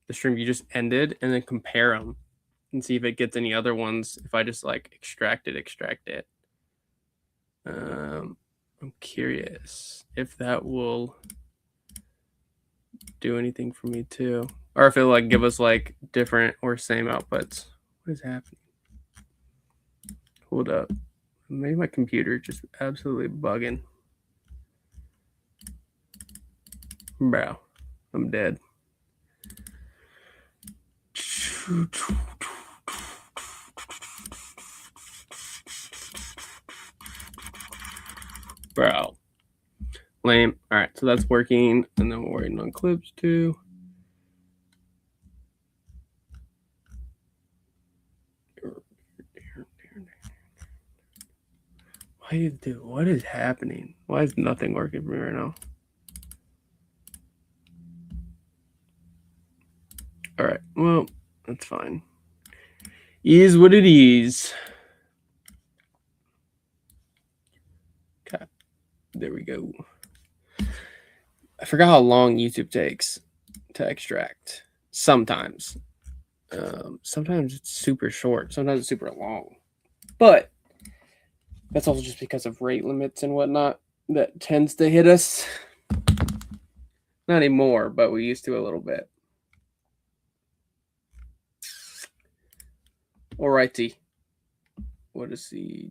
the stream you just ended, and then compare them and see if it gets any other ones. If I just like extract it. I'm curious if that will do anything for me too, or if it'll like give us like different or same outputs. What is happening? Hold up. Maybe my computer just absolutely bugging. Bro, I'm dead. Bro. Lame. All right, so that's working, and then we're waiting on clips too. What is happening? Why is nothing working for me right now? All right, well, that's fine. Is what it is. Okay, there we go. I forgot how long YouTube takes to extract. Sometimes. Sometimes it's super short. Sometimes it's super long. But that's also just because of rate limits and whatnot that tends to hit us. Not anymore, but we used to a little bit. Alrighty. What is the...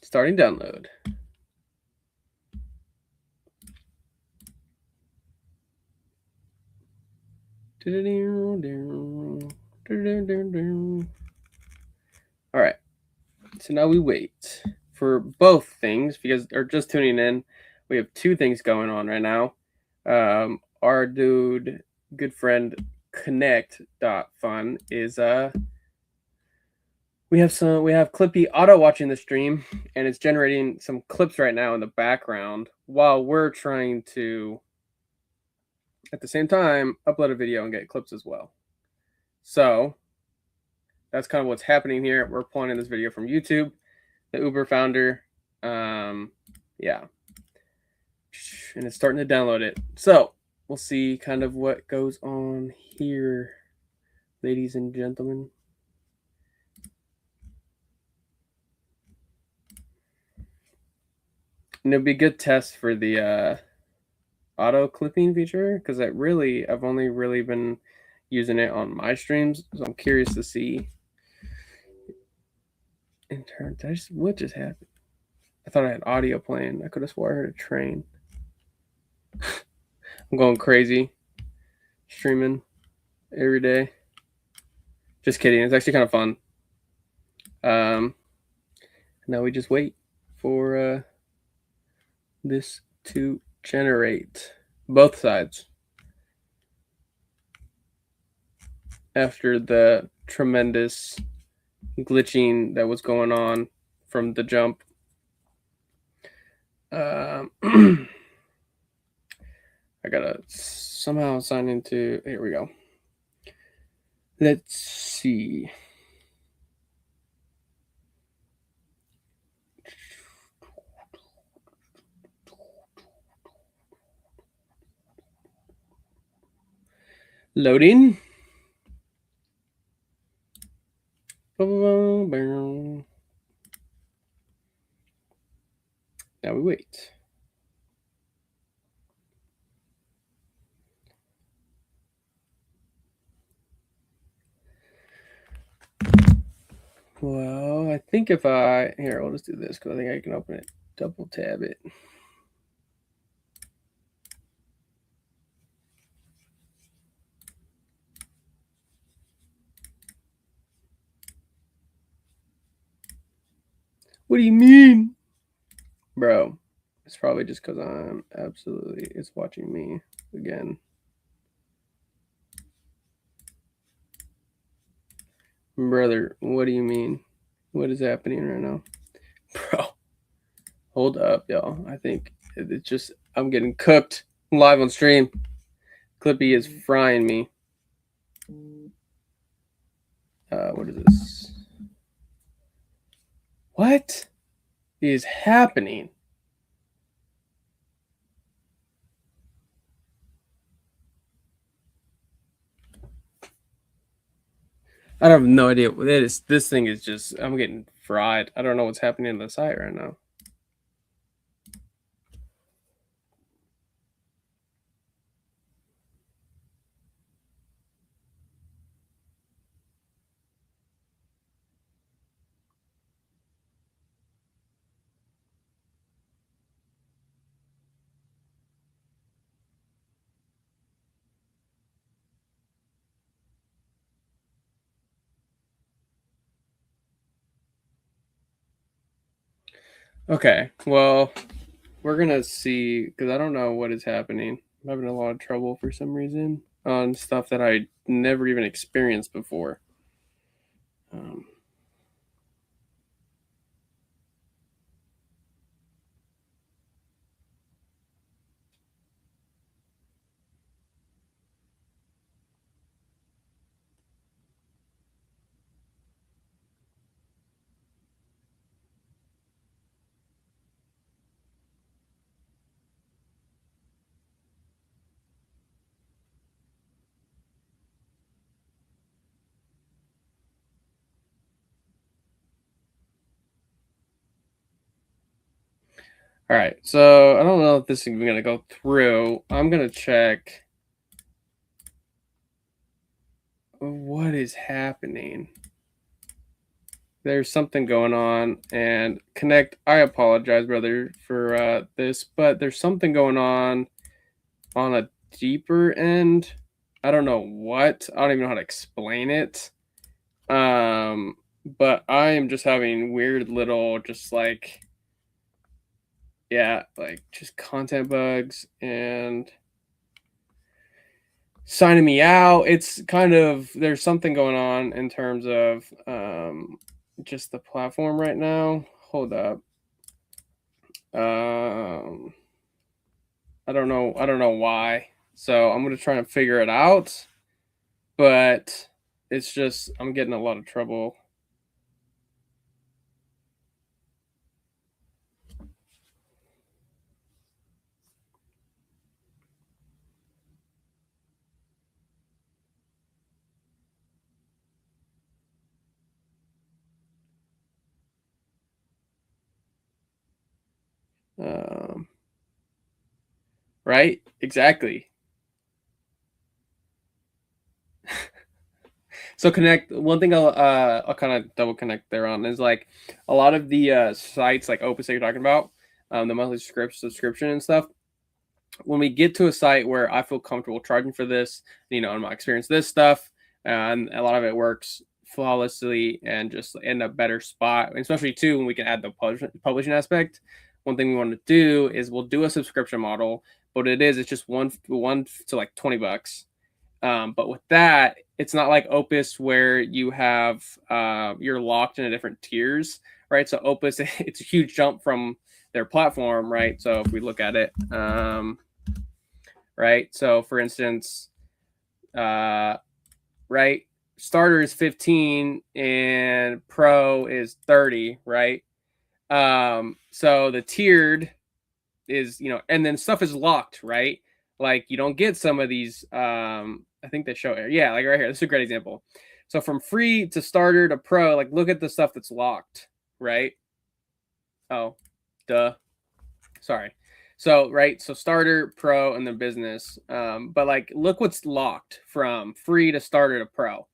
Starting download. All right. So now we wait for both things because, or just tuning in, we have two things going on right now. Our dude, good friend, Connect.fun is we have Clipit auto watching the stream, and it's generating some clips right now in the background while we're trying to, at the same time, upload a video and get clips as well. So that's kind of what's happening here. We're pulling in this video from YouTube, the Uber founder. Yeah. And it's starting to download it. So we'll see kind of what goes on here, ladies and gentlemen. And it'll be a good test for the auto clipping feature because I've only really been using it on my streams. So I'm curious to see. In turn, what just happened? I thought I had audio playing. I could have swore I heard a train. I'm going crazy. Streaming every day. Just kidding. It's actually kind of fun. Now we just wait for this to generate both sides after the tremendous glitching that was going on from the jump. I gotta somehow sign into, here we go. Let's see. Loading. Now we wait. Well, I think if here, we'll just do this because I think I can open it, double tab it. What do you mean? Bro, it's probably just because it's watching me again. Brother, what do you mean? What is happening right now? Bro, hold up, y'all. I think it's just I'm getting cooked live on stream. Clippy is frying me. What is this? What is happening? I have no idea what it is. This thing is just, I'm getting fried. I don't know what's happening on the site right now. Okay, well, we're gonna see because I don't know what is happening. I'm having a lot of trouble for some reason on stuff that I never even experienced before. All right, so I don't know if this is gonna go through. I'm gonna check what is happening. There's something going on, and Connect, I apologize, brother, for this, but there's something going on a deeper end. I don't know what. I don't even know how to explain it. But I am just having weird little, just like, yeah, like just content bugs and signing me out. It's kind of, there's something going on in terms of just the platform right now. Hold up. I don't know why. So I'm gonna try and figure it out. But it's just I'm getting a lot of trouble. Right? Exactly. So Connect, one thing I'll kind of double connect there on is like a lot of the sites like Opus that you're talking about, the monthly subscription and stuff. When we get to a site where I feel comfortable charging for this, you know, in my experience, this stuff, and a lot of it works flawlessly and just in a better spot, especially too when we can add the publishing aspect. One thing we want to do is we'll do a subscription model, but it's just one to like $20. But with that, it's not like Opus where you have you're locked into different tiers, right? So Opus, it's a huge jump from their platform, right? So if we look at it, right? So for instance, right, starter is 15 and pro is 30, right? So the tiered is, you know, and then stuff is locked, right? Like you don't get some of these I think they show it. Yeah, like right here. This is a great example. So from free to starter to pro, like look at the stuff that's locked, right? Oh, duh. Sorry. So right, so starter, pro, and then business. But like look what's locked from free to starter to pro.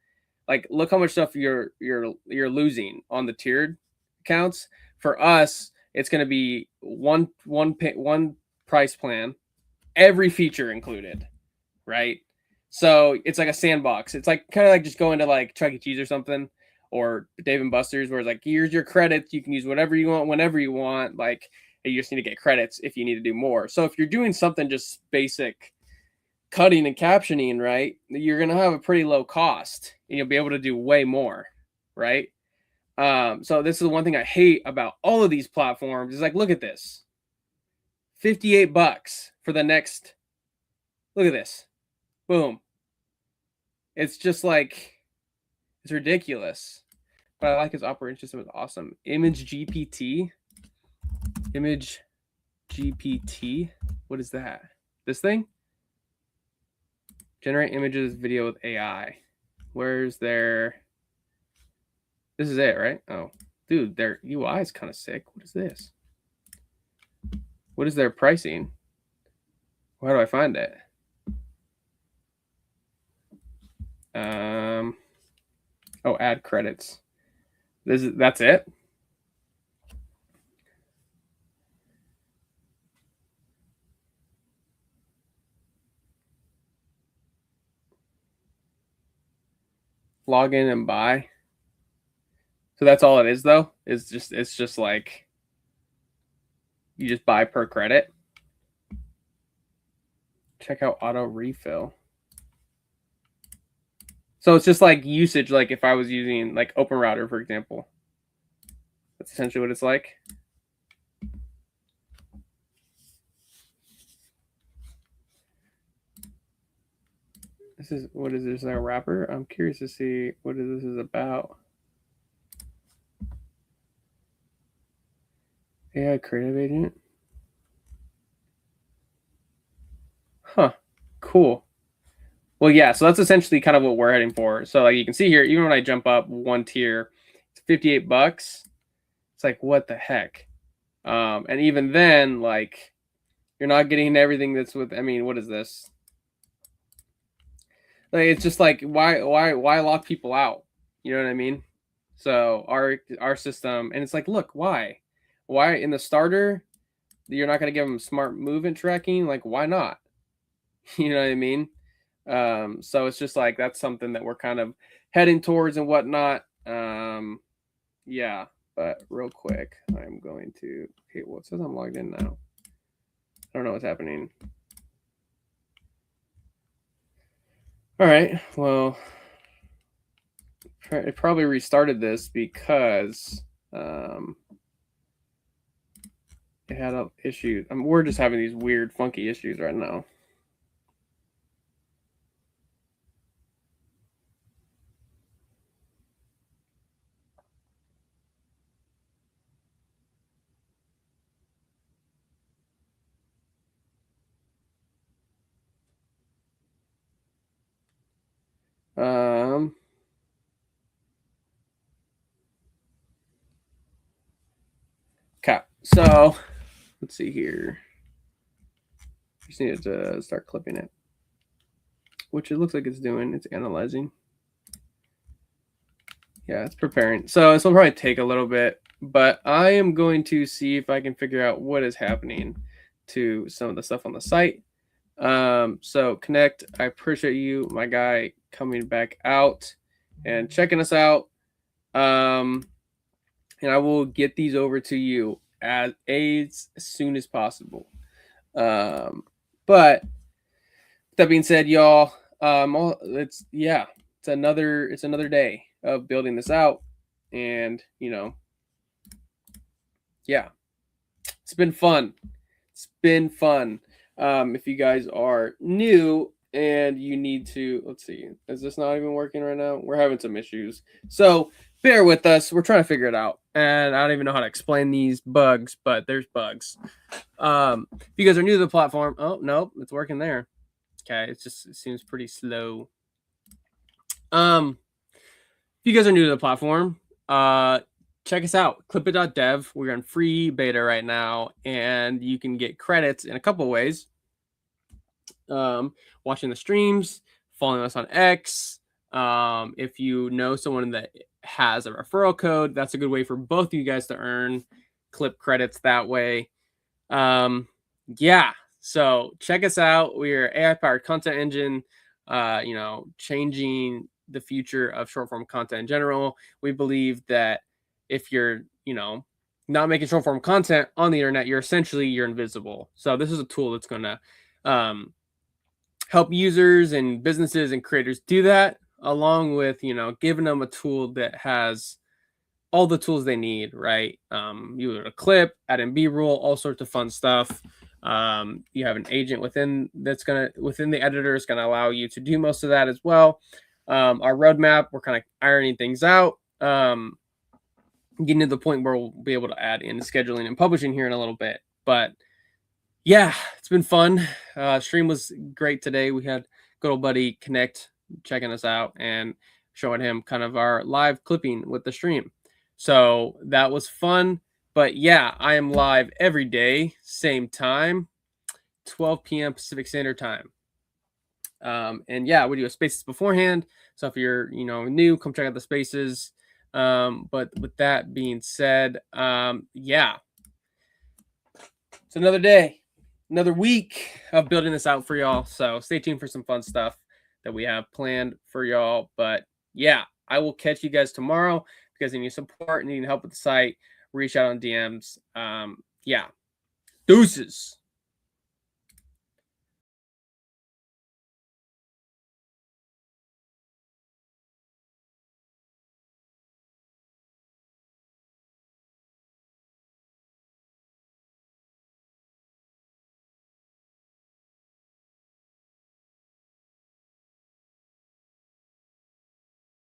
Like look how much stuff you're losing on the tiered accounts. For us, it's going to be one price plan, every feature included, right? So it's like a sandbox. It's like kind of like just going to like Chuck E. Cheese or something, or Dave and Buster's, where it's like, here's your credits. You can use whatever you want, whenever you want. Like you just need to get credits if you need to do more. So if you're doing something just basic cutting and captioning, right, you're going to have a pretty low cost and you'll be able to do way more, right? So this is the one thing I hate about all of these platforms is like, look at this. $58 for the next. Look at this. Boom. It's just like, it's ridiculous. But I like his operating system. It's awesome. Image GPT. Image GPT. What is that? This thing? Generate images, video with AI. Where's their... This is it, right? Oh, dude, their UI is kind of sick. What is this? What is their pricing? Where do I find it? Oh, add credits. That's it. Log in and buy. So that's all it is, though. It's just like you just buy per credit. Check out auto refill. So it's just like usage, like if I was using like Open Router, for example. That's essentially what it's like. What is this, a wrapper? I'm curious to see what this is about. AI creative agent. Huh. Cool. Well, yeah, so that's essentially kind of what we're heading for. So like you can see here, even when I jump up one tier, it's $58. It's like, what the heck? And even then, like, you're not getting everything that's with, I mean, what is this? Like, it's just like, why lock people out? You know what I mean? So our system, and it's like, look, why in the starter, you're not going to give them smart movement tracking? Like, why not? You know what I mean? So it's just like, that's something that we're kind of heading towards and whatnot. Yeah, but real quick, I'm going to, okay, well, it says I'm logged in now. I don't know what's happening. All right, well, it probably restarted this because it had an issue. We're just having these weird, funky issues right now. Okay, so let's see here. Just needed to start clipping it, which it looks like it's doing. It's analyzing. Yeah, it's preparing. So this will probably take a little bit, but I am going to see if I can figure out what is happening to some of the stuff on the site. So Connect, I appreciate you, my guy, coming back out and checking us out. And I will get these over to you as soon as possible. But that being said, y'all, it's another day of building this out, and yeah, it's been fun. If you guys are new and you need to, let's see, is this not even working right now? We're having some issues, so bear with us. We're trying to figure it out, and I don't even know how to explain these bugs, but there's bugs. If you guys are new to the platform, oh no, it's working there. Okay, it seems pretty slow. If you guys are new to the platform, check us out, clipit.dev. We're in free beta right now, and you can get credits in a couple ways. Watching the streams, following us on X. If you know someone that has a referral code, that's a good way for both of you guys to earn clip credits that way. Yeah, so check us out. We're AI-powered content engine, changing the future of short-form content in general. We believe that if you're, not making short-form content on the internet, you're invisible. So this is a tool that's going to help users and businesses and creators do that, along with, giving them a tool that has all the tools they need, right? You have a clip, add in B-roll, all sorts of fun stuff. You have an agent within the editor is gonna allow you to do most of that as well. Our roadmap, we're kind of ironing things out. Getting to the point where we'll be able to add in scheduling and publishing here in a little bit. But yeah, it's been fun. Stream was great today. We had good old buddy Connect checking us out and showing him kind of our live clipping with the stream. So that was fun. But yeah, I am live every day, same time, 12 p.m. Pacific Standard Time. And yeah, we do a spaces beforehand. So if you're, new, come check out the spaces. But with that being said, yeah, it's another day, another week of building this out for y'all. So stay tuned for some fun stuff that we have planned for y'all. But yeah, I will catch you guys tomorrow. If you guys need any support, need help with the site, reach out on DMs. Yeah, deuces.